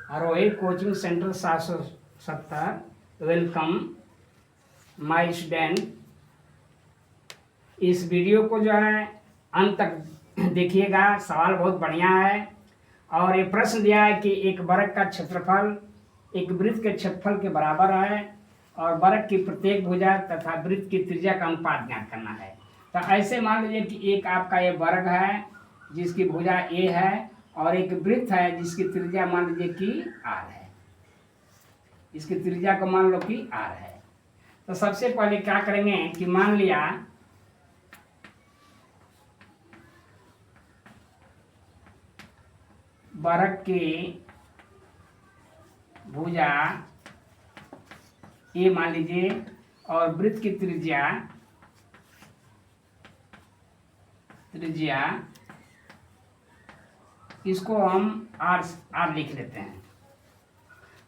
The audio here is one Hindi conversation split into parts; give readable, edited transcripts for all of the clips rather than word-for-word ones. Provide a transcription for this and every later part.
Aarohi coaching centre 770 welcome my student. इस वीडियो को जो है अंत तक देखिएगा, सवाल बहुत बढ़िया है। और ये प्रश्न दिया है कि एक वर्ग का क्षेत्रफल एक वृत्त के क्षेत्रफल के बराबर है और वर्ग की प्रत्येक भुजा तथा वृत्त की त्रिज्या का अनुपात ज्ञात करना है। तो ऐसे मान लीजिए कि एक आपका ये वर्ग है जिसकी भुजा ए है और एक वृत्त है जिसकी त्रिज्या मान लीजिए कि आर है। इसकी त्रिज्या को मान लो कि आर है। तो सबसे पहले क्या करेंगे कि मान लिया वर्ग की भुजा ए मान लीजिए और वृत्त की त्रिज्या इसको हम आर लिख लेते हैं।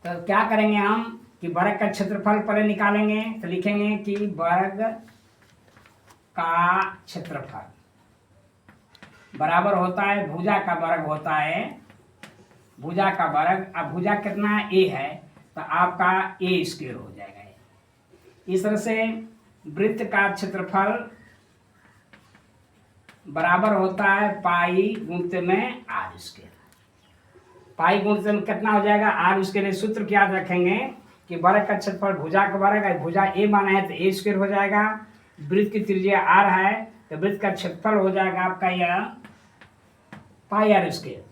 तो क्या करेंगे हम कि वर्ग का क्षेत्रफल पहले निकालेंगे। तो लिखेंगे कि वर्ग का क्षेत्रफल बराबर होता है भुजा का वर्ग होता है, भुजा का वर्ग। अब भुजा कितना है ए है तो आपका ए स्क्वायर हो जाएगा। इस तरह से वृत्त का क्षेत्रफल बराबर होता है पाई गुणित में आर स्क्वायर। पाई गुणित में कितना हो जाएगा आर स्क्वायर। सूत्र क्या याद रखेंगे कि वर्ग का क्षेत्रफल भुजा का वर्ग है, भुजा ए माना है तो ए स्क्वायर हो जाएगा। वृत्त की त्रिज्या आर है तो वृत्त का क्षेत्रफल हो जाएगा आपका यह पाई आर स्क्वायर।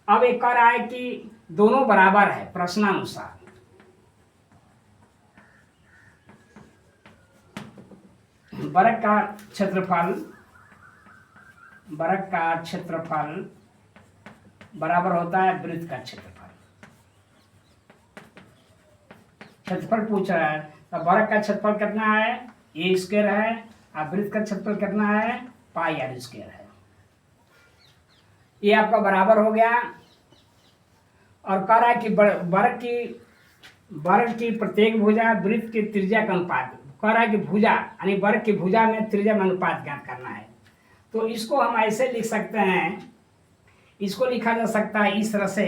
अब एक कह रहा है कि दोनों बराबर है प्रश्नानुसार। वर्ग का क्षेत्रफल बराबर होता है वृत्त का क्षेत्रफल। क्षेत्रफल पूछ रहा है तो वर्ग का क्षेत्रफल कितना है ए स्क्वायर है और वृत्त का क्षेत्रफल कितना है पाई आर स्क्वायर है। ये आपका बराबर हो गया। और कह रहा है कि वर्ग की प्रत्येक भुजा वृत्त की त्रिज्या का अनुपात। कह रहा है कि भुजा यानी वर्ग की भुजा में त्रिज्या में अनुपात ज्ञात करना है। तो इसको हम ऐसे लिख सकते हैं, इसको लिखा जा सकता है इस तरह से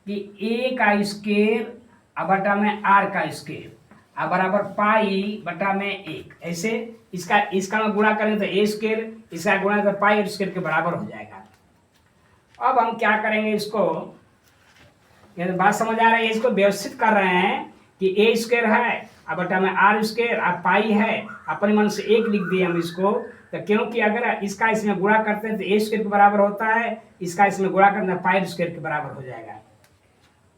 कि ए का स्क्वायर बटा में आर का स्क्वायर बराबर पाई बटा में एक। ऐसे इसका में गुणा करें तो ए स्क्वायर, इसका गुणा तो पाई स्क्वायर के बराबर हो जाएगा। अब हम क्या करेंगे, इसको ये बात समझ आ रही है, इसको व्यवस्थित कर रहे हैं कि ए स्क्वायर है बटा में आर स्क्वायर पाई है, अपने मन से एक लिख दिए हम इसको। तो क्योंकि अगर इसका इसमें गुणा करते हैं तो ए स्क्वायर के बराबर होता है, इसका इसमें गुणा करते हैं पाई स्क्वायर के बराबर हो जाएगा।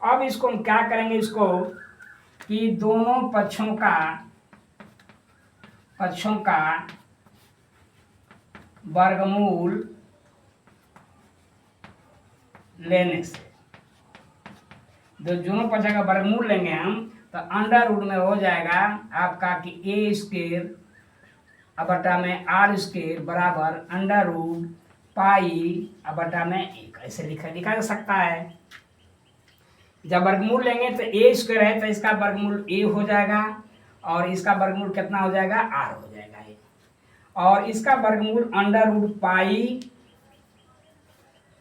अब इसको हम क्या करेंगे, इसको कि दोनों पक्षों का वर्गमूल लेने से, दोनों पक्षों का वर्गमूल लेंगे हम तो अंडर रूट में हो जाएगा आपका कि ए स्क्वायर बटा में आर स्क्वायर बराबर अंडर रूट पाई बटा में एक। ऐसे लिखा जा सकता है। जब वर्गमूल लेंगे तो ए स्क्वायर है तो इसका वर्गमूल ए हो जाएगा और इसका वर्गमूल कितना हो जाएगा आर हो जाएगा। और इसका वर्गमूल under root pi,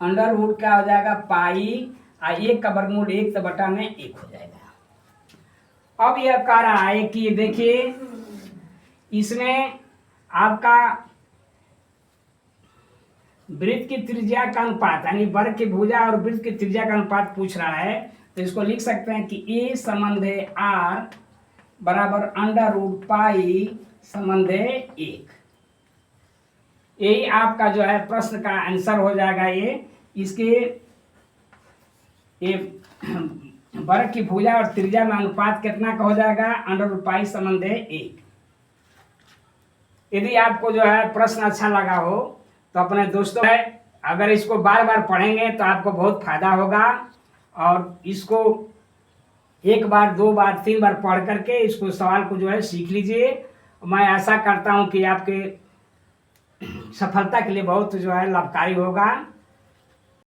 under root क्या हो जाएगा पाई और एक का वर्गमूल एक तो बटा में एक हो जाएगा। अब यह कह रहा है कि देखिए इसमें आपका वृत्त की त्रिज्या का अनुपात यानी वर्ग की भुजा और वृत्त की त्रिज्या का अनुपात पूछ रहा है। तो इसको लिख सकते हैं कि ए संबंधे आर बराबर अंडर रूट पाई संबंधे एक। यही आपका जो है प्रश्न का आंसर हो जाएगा। ये वर्ग की भुजा और त्रिज्या में अनुपात कितना का हो जाएगा अंडर रूट पाई संबंधे एक। यदि आपको जो है प्रश्न अच्छा लगा हो तो अपने दोस्तों है, अगर इसको बार बार पढ़ेंगे तो आपको बहुत फायदा होगा। और इसको एक बार दो बार तीन बार पढ़ करके इसको सवाल को जो है सीख लीजिए। मैं आशा करता हूं कि आपके सफलता के लिए बहुत जो है लाभकारी होगा।